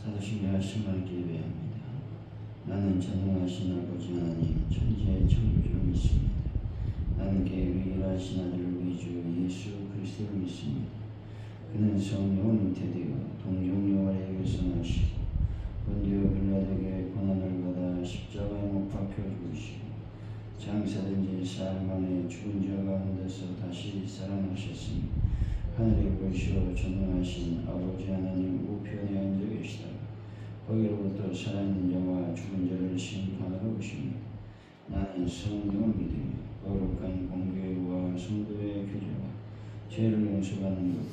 사도신경 말씀을 기도합니다. 나는 전능하신 아버지 하나님 천지의 창조주를 믿습니다. 나는 그의 유일하신 아들 우리 주 예수 그리스도를 믿습니다. 그는 성령으로 잉태되어 동정녀 마리아에게서 나시고 본디오 빌라도에게 고난을 받아 십자가에 못 박혀 죽으시고 장사된 지 사흘 만에 죽은 자 가운데서 다시 살아나셨으니 하늘에 보시어 전능하신 아버지 하나님 우편에 앉아 계시다가 거기로부터 살아있는 자와 죽은 자를 심판하러 오시니 나는 성령을 믿으며 거룩한 공교회와 성도의 교제와 죄를 용서받는 것과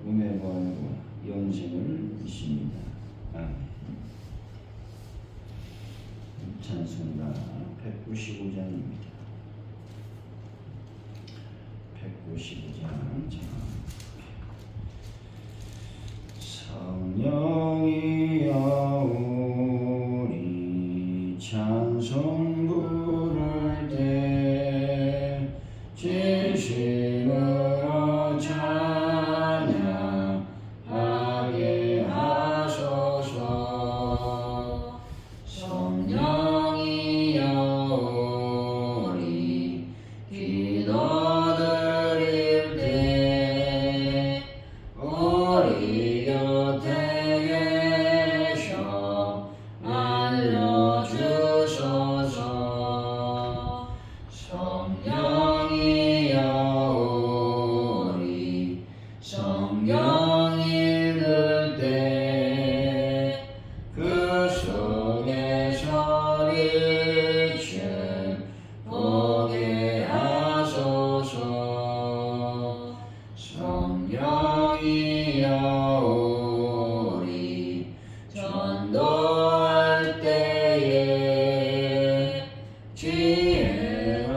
몸의 부활과 영생을 믿습니다. 아멘. 찬송가 195장입니다. 195장. 성령이여 우리 찬송 부를 때 진심으로 찬양하게 하소서. 성령이여 우리 기도드릴 때 우리 곁에 계셔 알려주소서. 성령이여 우리 성경 읽을 때 그 속에서 빛을 보게 하소서. 성령이여 우리 전도할 때에 지혜로운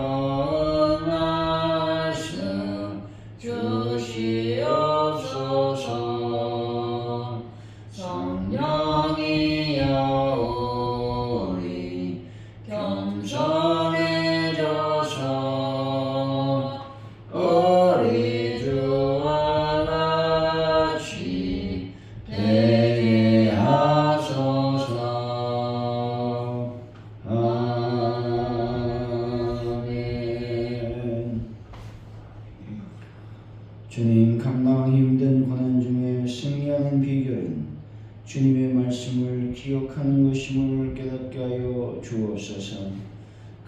말씀 주시옵소서. 성령이여 우리 겸손해져서 우리 주와 같이 되게 하소서. 아멘. 주님, 감당하기 힘든 고난 중에 승리하는 비결은 주님의 말씀을 기억하는 것임을 깨닫게 하여 주옵소서.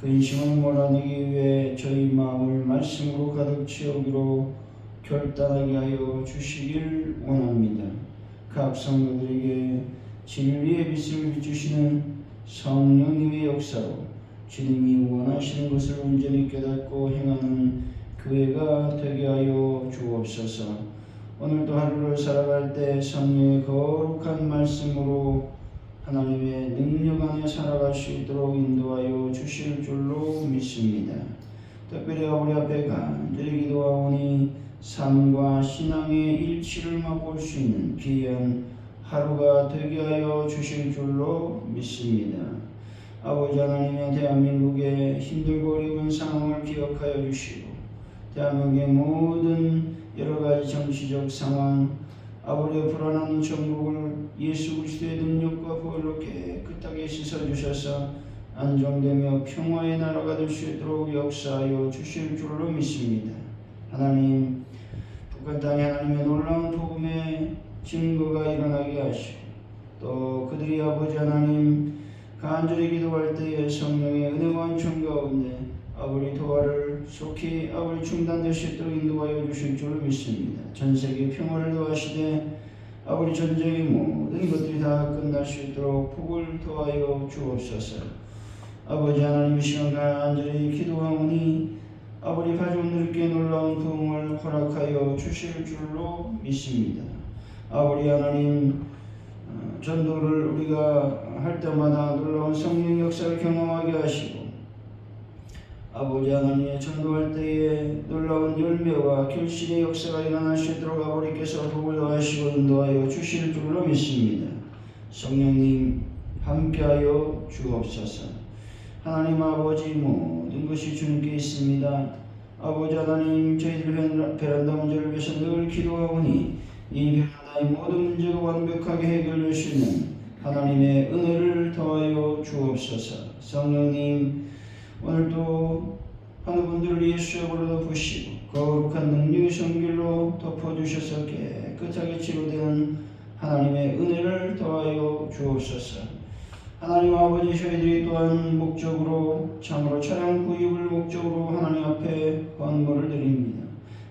근심을 몰아내기 위해 저희 마음을 말씀으로 가득 채우기로 결단하게 하여 주시길 원합니다. 각 성도들에게 진리의 빛을 비추시는 성령님의 역사로 주님이 원하시는 것을 온전히 깨닫고 행하는 교회가 되게 하여 주옵소서. 오늘도 하루를 살아갈 때 성령의 거룩한 말씀으로 하나님의 능력 안에 살아갈 수 있도록 인도하여 주실 줄로 믿습니다. 특별히 우리 앞에 간절히 기도하오니 삶과 신앙의 일치를 맛볼 수 있는 귀한 하루가 되게 하여 주실 줄로 믿습니다. 아버지 하나님의 대한민국의 힘들고 어려운 상황을 기억하여 주시고 대한민국의 모든 여러가지 정치적 상황, 아버지의 불안한 전국을 예수 그리스도의 능력과 보혈로 깨끗하게 씻어주셔서 안정되며 평화의 나라가 될 수 있도록 역사하여 주실 줄로 믿습니다. 하나님, 북한 땅에 하나님의 놀라운 복음의 증거가 일어나게 하시고 또 그들이 아버지 하나님 간절히 기도할 때에 성령의 은혜와 은총 가운데 아버지 도화를 속히 아버지 중단될 수 있도록 인도하여 주실 줄로 믿습니다. 전세계 평화를 도하시되 아버지 전쟁의 모든 것들이 다 끝날 수 있도록 복을 도하여 주옵소서. 아버지 하나님, 이 시간 간절히 기도하오니 아버지 가족들께 놀라운 도움을 허락하여 주실 줄로 믿습니다. 아버지 하나님, 전도를 우리가 할 때마다 놀라운 성령 역사를 경험하게 하시고 아버지 하나님의 전도할 때에 놀라운 열매와 결실의 역사가 일어날 수 있도록 아버지께서 복을 더하시고 인도하여 주실 줄로 믿습니다. 성령님 함께하여 주옵소서. 하나님 아버지, 모든 것이 주님께 있습니다. 아버지 하나님, 저희들 베란다 문제를 위해서 늘 기도하오니 이 베란다 나의 모든 문제가 완벽하게 해결될 수 있는 하나님의 은혜를 더하여 주옵소서. 성령님, 오늘도 어느 분들을 예수의 이름으로 덮으시고 거룩한 능력의 성길로 덮어주셔서 깨끗하게 치료되는 하나님의 은혜를 더하여 주옵소서. 하나님 아버지, 저희들이 또한 목적으로 참으로 차량 구입을 목적으로 하나님 앞에 헌물을 드립니다.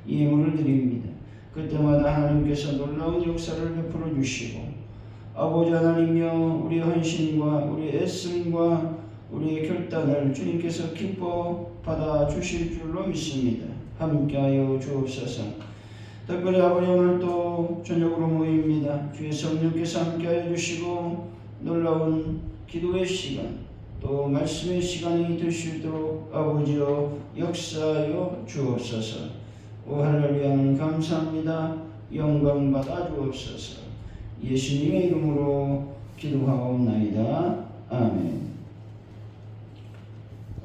예물을 드립니다. 그때마다 하나님께서 놀라운 역사를 베풀어 주시고 아버지 하나님이여, 우리의 헌신과 우리의 애씀과 우리의 결단을 주님께서 기뻐 받아 주실 줄로 믿습니다. 함께하여 주옵소서. 특별히 아버지, 오늘도 저녁으로 모입니다. 주의 성령께서 함께하여 주시고 놀라운 기도의 시간, 또 말씀의 시간이 될 수 있도록 아버지여 역사하여 주옵소서. 오 할렐루야, 감사합니다. 영광 받아 주옵소서. 예수님의 이름으로 기도하옵나이다. 아멘.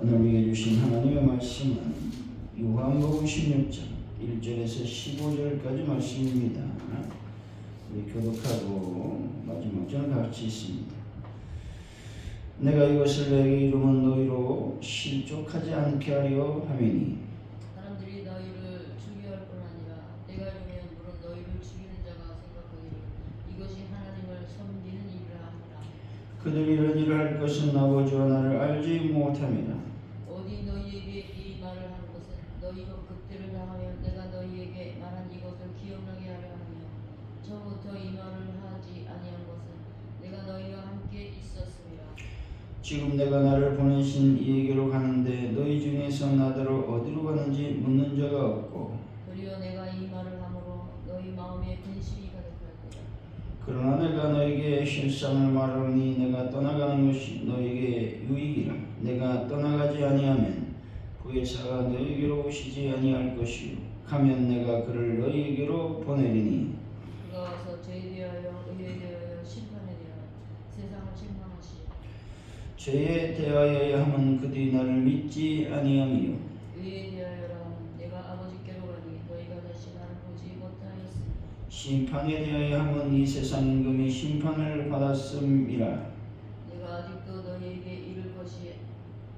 오늘 우리에게 주신 하나님의 말씀은 요한복음 16장 1절에서 15절까지 말씀입니다. 우리 교독하고 마지막 절 같이 있습니다. 내가 이것을 내게 이루면 너희로 실족하지 않게 하려 함이니 사람들이 너희를 죽여할 뿐 아니라 내가 이르면 물은 너희를 죽이는 자가 생각하기를 이것이 하나님을 섬기는 일이라 하니라. 그들이 이런 일을 할 것은 아버지와 나를 알지 못함이라. 어디 너희에게 이 말을 하는 것은 너희가 그때를 당하면 내가 너희에게 말한 이것을 기억나게 하려 하며 처음부터 이 말을 하지 아니한 것은 내가 너희와 함께 있었음이라. 지금 내가 나를 보내신 이에게로 가는데 너희 중에서 나더러 어디로 가는지 묻는 자가 없고 도리어 내가 이 말을 함으로 너희 마음에 근심이 가득할 때라. 그러나 내가 너에게 실상을 말하니 내가 떠나가는 것이 너에게 유익이라. 내가 떠나가지 아니하면 구의사가 너에게로 오시지 아니할 것이요 가면 내가 그를 너희에게로 보내리니 그가 와서 죄에 대하여 의에 대하여 심판에 대하여 세상을 책망하시리라. 죄에 대하여야 함은 그들이 나를 믿지 아니함이요 의에 대하여라 하면 내가 아버지께로 가니 너희가 다시 나를 보지 못하였으니 심판에 대하여 함은 이 세상 임금이 심판을 받았음이라. 내가 아직도 너희에게 이를 것이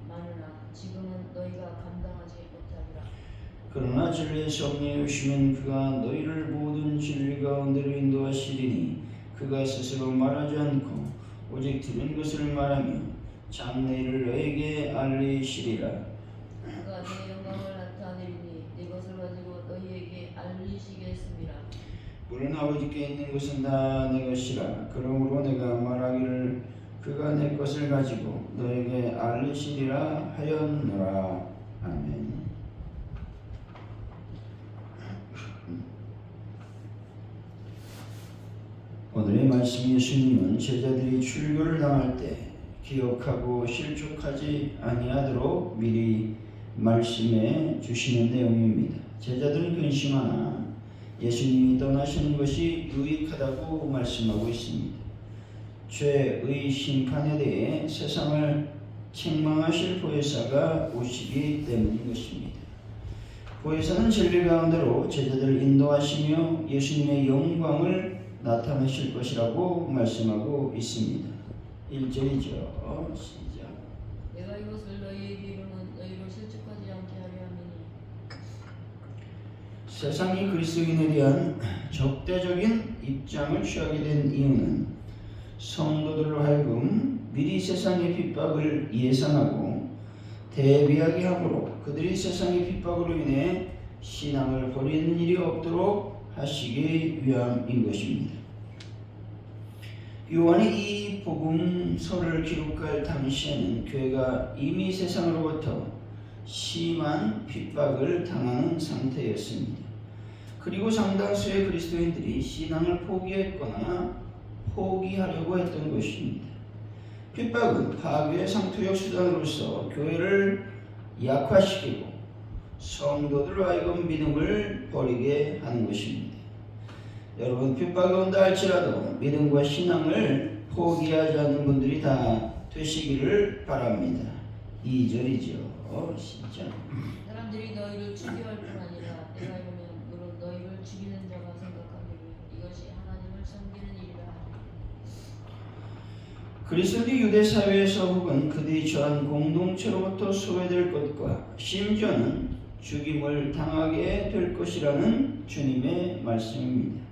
많으나 지금은 너희가 감당하지 못하리라. 그러나 진리의 성령이 오시면 그가 너희를 모든 진리 가운데로 인도하시리니 그가 스스로 말하지 않고 오직 들은 것을 말하며 장래일을 너에게 알리시리라. 그가 내 영광을 나타내리니 네 것을 가지고 너희에게 알리시겠습니다. 물론 아버지께 있는 것은 다 내 것이라. 그러므로 내가 말하기를 그가 내 것을 가지고 너에게 알리시리라 하였노라. 아멘. 오늘의 말씀, 예수님은 제자들이 출교를 당할 때 기억하고 실족하지 아니하도록 미리 말씀해 주시는 내용입니다. 제자들은 근심하나 예수님이 떠나시는 것이 유익하다고 말씀하고 있습니다. 죄의 심판에 대해 세상을 책망하실 보혜사가 오시기 때문인 것입니다. 보혜사는 진리 가운데로 제자들을 인도하시며 예수님의 영광을 나타내실 것이라고 말씀하고 있습니다. 1절이죠. 시작. 내가 이것을 너희에게 이르면 너희로 실족하지 않게 하려 함이니 세상이 그리스도인에 대한 적대적인 입장을 취하게 된 이유는 성도들로 하여금 미리 세상의 핍박을 예상하고 대비하게 함으로 그들이 세상의 핍박으로 인해 신앙을 버리는 일이 없도록 하시기 위함인 것입니다. 요한이 이 복음서를 기록할 당시에는 교회가 이미 세상으로부터 심한 핍박을 당하는 상태였습니다. 그리고 상당수의 그리스도인들이 신앙을 포기했거나 포기하려고 했던 것입니다. 핍박은 파괴의 상투역 수단으로서 교회를 약화시키고 성도들로 하여금 믿음을 버리게 하는 것입니다. 여러분, 핍박이 온다 할지라도 믿음과 신앙을 포기하지 않는 분들이 다 되시기를 바랍니다. 2절이죠. 진짜. 사람들이 너희를 죽여할 뿐 아니라 내가 이르면 물론 너희를 죽이는 자가 생각하기를 이것이 하나님을 그리스도인이 유대 사회에서 혹은 그들이 처한 공동체로부터 소외될 것과 심지어는 죽임을 당하게 될 것이라는 주님의 말씀입니다.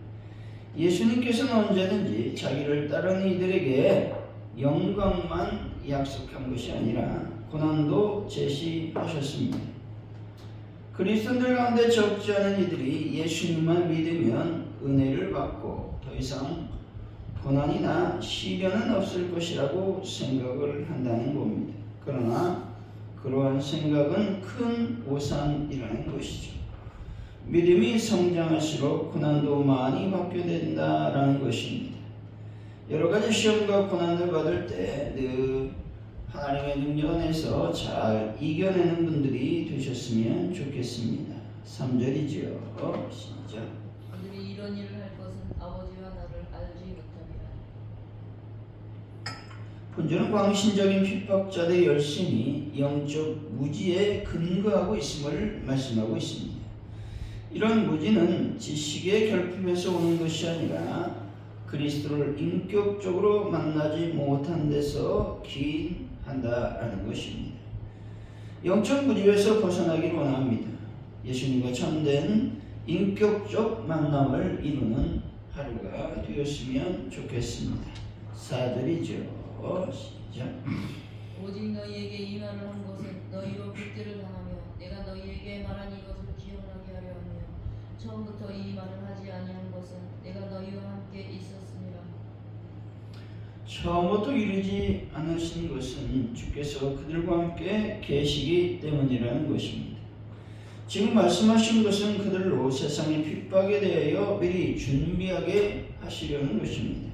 예수님께서는 언제든지 자기를 따르는 이들에게 영광만 약속한 것이 아니라 고난도 제시하셨습니다. 그리스도인들 가운데 적지 않은 이들이 예수님만 믿으면 은혜를 받고 더 이상 고난이나 시련은 없을 것이라고 생각을 한다는 겁니다. 그러나 그러한 생각은 큰 오산이라는 것이죠. 믿음이 성장할수록 고난도 많이 받게 된다라는 것입니다. 여러 가지 시험과 고난을 받을 때 늘 하나님의 능력 안에서 잘 이겨내는 분들이 되셨으면 좋겠습니다. 3절이죠. 시작. 그들이 이런 일을 할 것은 아버지와 나를 알지 못함이라. 본절은 광신적인 핍박자들의 열심이 영적 무지에 근거하고 있음을 말씀하고 있습니다. 이런 무지는 지식의 결핍에서 오는 것이 아니라 그리스도를 인격적으로 만나지 못한 데서 기인한다라는 것입니다. 영적 무지에서 벗어나길 원합니다. 예수님과 참된 인격적 만남을 이루는 하루가 되었으면 좋겠습니다. 4절이죠. 시작. 오직 너희에게 이 말을 한 것은 너희로 빚들을 당하며 내가 너희에게 말한 이것을 기억나게 하려 하며 처음부터 이 말을 하지 아니한 것은 내가 너희와 함께 있었습니다. 처음부터 이루지 않으신 것은 주께서 그들과 함께 계시기 때문이라는 것입니다. 지금 말씀하신 것은 그들로 세상의 핍박에 대하여 미리 준비하게 하시려는 것입니다.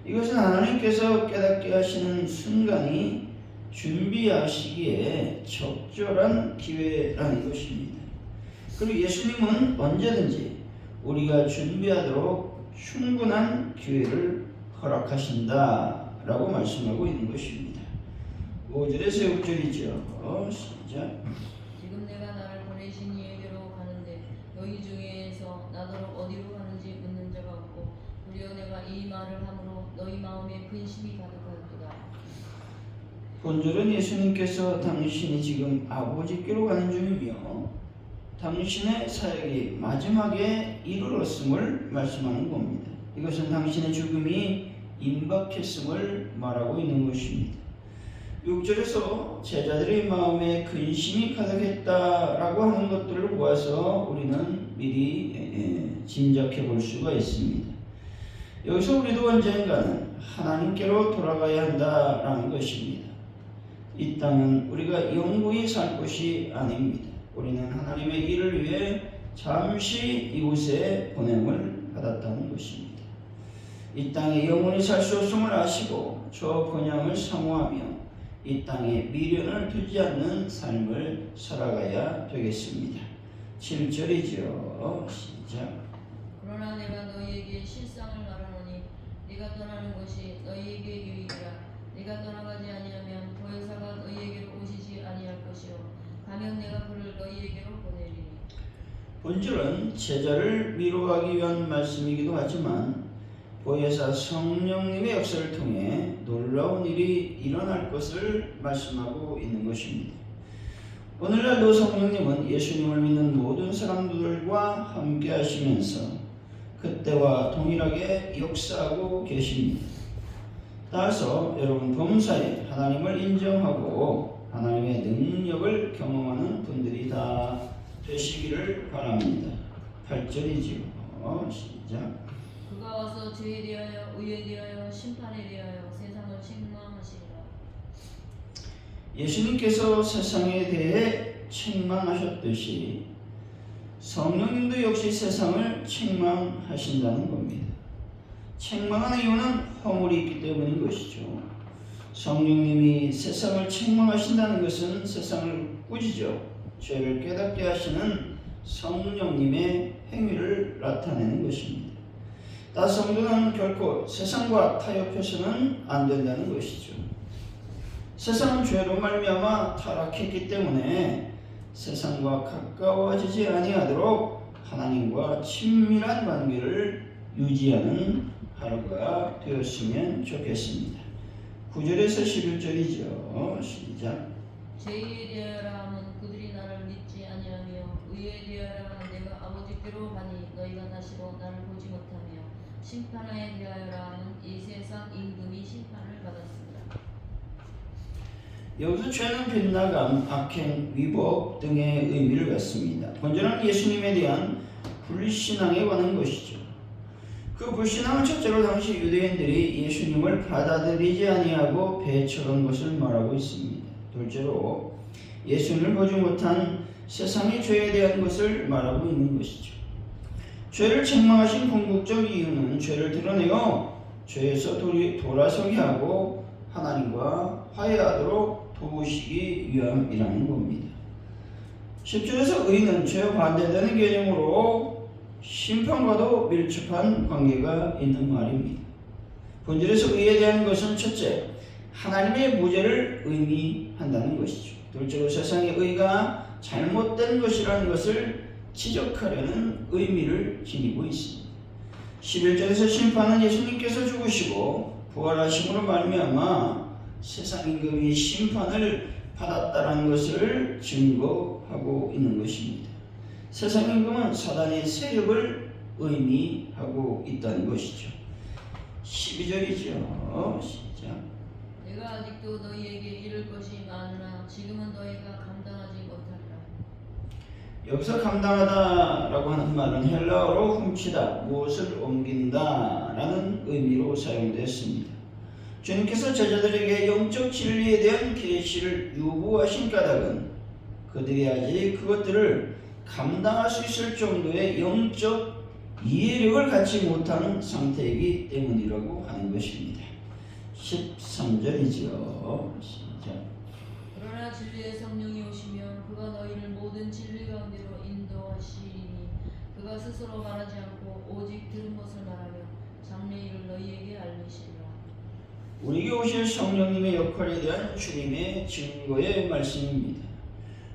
이것은 하나님께서 깨닫게 하시는 순간이 준비하시기에 적절한 기회라는 것입니다. 그리고 예수님은 언제든지 우리가 준비하도록 충분한 기회를 허락하신다라고 말씀하고 있는 것입니다. 5절에서 6절이죠. 시작. 지금 내가 나를 보내신 이에게로 가는데 너희 중에서 나더러 어디로 가는지 묻는 자가 없고 도리어 내가 이 말을 함으로 너희 마음에 근심이 가득하도다. 본절은 예수님께서 당신이 지금 아버지께로 가는 중이며 당신의 사역이 마지막에 이르렀음을 말씀하는 겁니다. 이것은 당신의 죽음이 임박했음을 말하고 있는 것입니다. 6절에서 제자들의 마음에 근심이 가득했다라고 하는 것들을 보아서 우리는 미리 짐작해 볼 수가 있습니다. 여기서 우리도 언젠가는 하나님께로 돌아가야 한다라는 것입니다. 이 땅은 우리가 영구히 살 것이 아닙니다. 우리는 하나님의 일을 위해 잠시 이곳에 보냄을 받았다는 것입니다. 이 땅에 영원히 살 수 없음을 아시고 저 본향을 사모하며 이 땅에 미련을 두지 않는 삶을 살아가야 되겠습니다. 7절이죠. 시작. 그러나 내가 너희에게 실상을 말하노니 네가 떠나는 것이 너희에게 유익이라. 네가 떠나가지 아니하면 보혜사가 너희에게로 오시지 아니할 것이요 가면 내가 그를 너희에게로 보내리니. 본절은 제자를 위로하기 위한 말씀이기도 하지만 보혜사 성령님의 역사를 통해 놀라운 일이 일어날 것을 말씀하고 있는 것입니다. 오늘날도 성령님은 예수님을 믿는 모든 사람들과 함께 하시면서 그때와 동일하게 역사하고 계십니다. 따라서 여러분 범사에 하나님을 인정하고 하나님의 능력을 경험하는 분들이 다 되시기를 바랍니다. 8절이지요. 시작. 그가 와서 죄에 대하여 의에 대하여 심판에 대하여 세상을 책망하시리라. 예수님께서 세상에 대해 책망하셨듯이 성령님도 역시 세상을 책망하신다는 겁니다. 책망하는 이유는 허물이 있기 때문인 것이죠. 성령님이 세상을 책망하신다는 것은 세상을 꾸짖어 죄를 깨닫게 하시는 성령님의 행위를 나타내는 것입니다. 다 성도는 결코 세상과 타협해서는 안 된다는 것이죠. 세상은 죄로 말미암아 타락했기 때문에 세상과 가까워지지 아니하도록 하나님과 친밀한 관계를 유지하는 하루가 되었으면 좋겠습니다. 9절에서 11절이죠. 시작. 죄에 대하여라 함은 그들이 나를 믿지 아니하며 의에 대하여라 내가 아버지께로 가니 너희가 다시고 나를 보지 못하며 심판에 대하여라 함은 이 세상 임금이 심판을 받았습니다. 여기서 죄는 빗나감, 악행, 위법 등의 의미를 갖습니다. 본절은 예수님에 대한 불신앙에 관한 것이죠. 그 불신앙은 첫째로 당시 유대인들이 예수님을 받아들이지 아니하고 배척한 것을 말하고 있습니다. 둘째로 예수님을 보지 못한 세상의 죄에 대한 것을 말하고 있는 것이죠. 죄를 책망하신 궁극적 이유는 죄를 드러내어 죄에서 돌아서게 하고 하나님과 화해하도록 도우시기 위함이라는 겁니다. 10절에서 의는 죄와 반대되는 개념으로 심판과도 밀접한 관계가 있는 말입니다. 본질에서 의에 대한 것은 첫째, 하나님의 무죄를 의미한다는 것이죠. 둘째로 세상의 의가 잘못된 것이라는 것을 지적하려는 의미를 지니고 있습니다. 11절에서 심판은 예수님께서 죽으시고 부활하심으로 말미암아 세상 임금이 심판을 받았다는 것을 증거하고 있는 것입니다. 세상 임금은 사단의 세력을 의미하고 있다는 것이죠. 12절이죠. 시작. 내가 아직도 너희에게 이를 것이 많으나 지금은 너희가 감당하지 못하리라. 여기서 감당하다라고 하는 말은 헬라어로 훔치다, 무엇을 옮긴다라는 의미로 사용되었습니다. 주님께서 제자들에게 영적 진리에 대한 계시를 유보하신 까닭은 그들이 아직 그것들을 감당할 수 있을 정도의 영적 이해력을 갖지 못한 상태이기 때문이라고 하는 것입니다. 13절이죠. 시작. 그러나 진리의 성령이 오시면 그가 너희를 모든 진리 가운데로 인도하시리니 그가 스스로 말하지 않고 오직 들은 것을 말하며 장래일을 너희에게 알리시리라. 우리에게 오실 성령님의 역할에 대한 주님의 증거의 말씀입니다.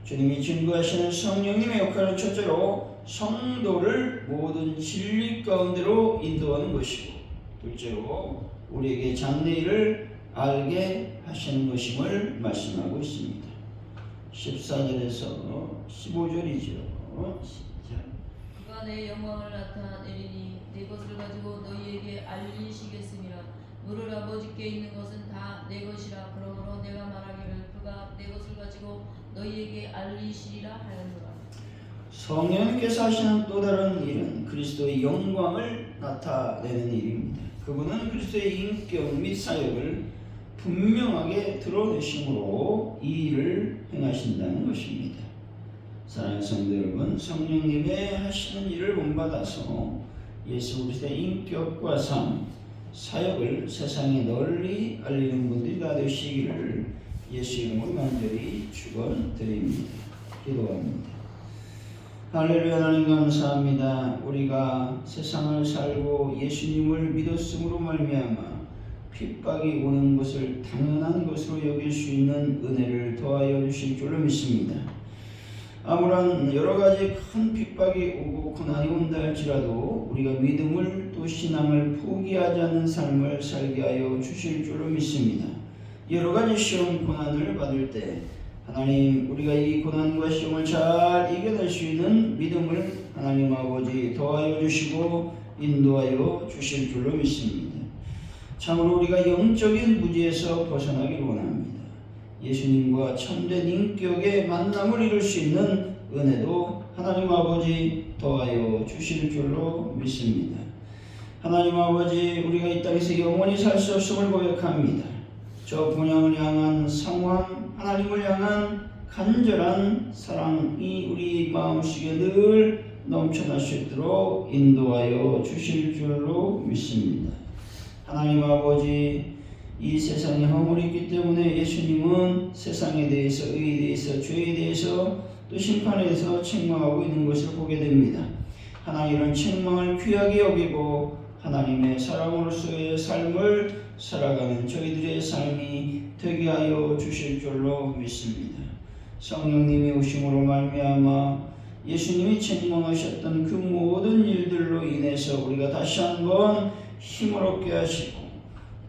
주님이 증거하시는 성령님의 역할은 첫째로 성도를 모든 진리 가운데로 인도하는 것이고, 둘째로 우리에게 장래일을 알게 하시는 것임을 말씀하고 있습니다. 14절에서 15절이죠. 시작. 그가 내 영광을 나타내리니 내 것을 가지고 너희에게 알리시겠음이라. 너를 아버지께 있는 것은 다 내 것이라. 그러므로 내가 말하기를 그가 내 것을 가지고 너희에게 알리시리라 하였노라. 성령님께서 하시는 또 다른 일은 그리스도의 영광을 나타내는 일입니다. 그분은 그리스도의 인격 및 사역을 분명하게 드러내심으로 이 일을 행하신다는 것입니다. 사랑하는 성도 여러분, 성령님의 하시는 일을 본받아서 예수 그리스도의 인격과 삶, 사역을 세상에 널리 알리는 분들이 다 되시기를 예수 이름으로 간절히 축원드립니다. 기도합니다. 할렐루야. 하나님 감사합니다. 우리가 세상을 살고 예수님을 믿었음으로 말미암아 핍박이 오는 것을 당연한 것으로 여길 수 있는 은혜를 더하여 주실 줄로 믿습니다. 아무런 여러 가지 큰 핍박이 오고 고난이 온다 할지라도 우리가 믿음을 또 신앙을 포기하지 않는 삶을 살게 하여 주실 줄로 믿습니다. 여러 가지 시험 고난을 받을 때 하나님, 우리가 이 고난과 시험을 잘 이겨낼 수 있는 믿음을 하나님 아버지 더하여 주시고 인도하여 주실 줄로 믿습니다. 참으로 우리가 영적인 무지에서 벗어나길 원합니다. 예수님과 참된 인격의 만남을 이룰 수 있는 은혜도 하나님 아버지 더하여 주실 줄로 믿습니다. 하나님 아버지, 우리가 이 땅에서 영원히 살 수 없음을 고백합니다. 저 본향을 향한 상황, 하나님을 향한 간절한 사랑이 우리 마음속에 늘 넘쳐날 수 있도록 인도하여 주실 줄로 믿습니다. 하나님 아버지, 이 세상에 허물이 있기 때문에 예수님은 세상에 대해서, 의에 대해서, 죄에 대해서, 또 심판에 대해서 책망하고 있는 것을 보게 됩니다. 하나님은 책망을 귀하게 여기고 하나님의 사람으로서의 삶을 살아가는 저희들의 삶이 되게 하여 주실 줄로 믿습니다. 성령님이 오심으로 말미암아 예수님이 책망하셨던 그 모든 일들로 인해서 우리가 다시 한번 힘을 얻게 하시고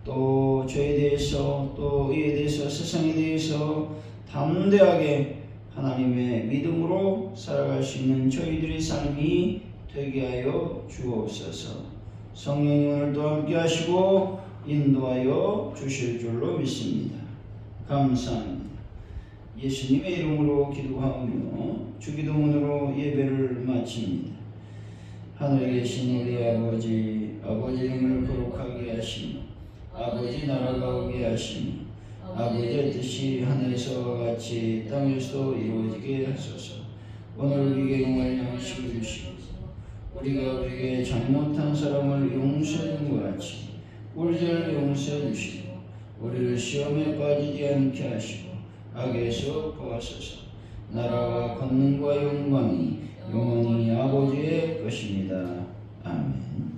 또 저에 대해서 또 이에 대해서 세상에 대해서 담대하게 하나님의 믿음으로 살아갈 수 있는 저희들의 삶이 되게 하여 주옵소서. 성령이 오늘도 함께 하시고 인도하여 주실 줄로 믿습니다. 감사합니다. 예수님의 이름으로 기도하며 주기도문으로 예배를 마칩니다. 하늘에 계신 우리 아버지 이름을 거룩하게 하시며 아버지 나라가 오게 하시며 아버지의 뜻이 하늘에서와 같이 땅에서도 이루어지게 하소서. 오늘 우리에게 용할 양식을 주시고 우리가 우리에게 잘못한 사람을 용서해 준 것 같이 우리를 용서해 주시고 우리를 시험에 빠지지 않게 하시고 악에서 구하소서. 나라와 권능과 영광이 영원히 아버지의 것입니다. 아멘.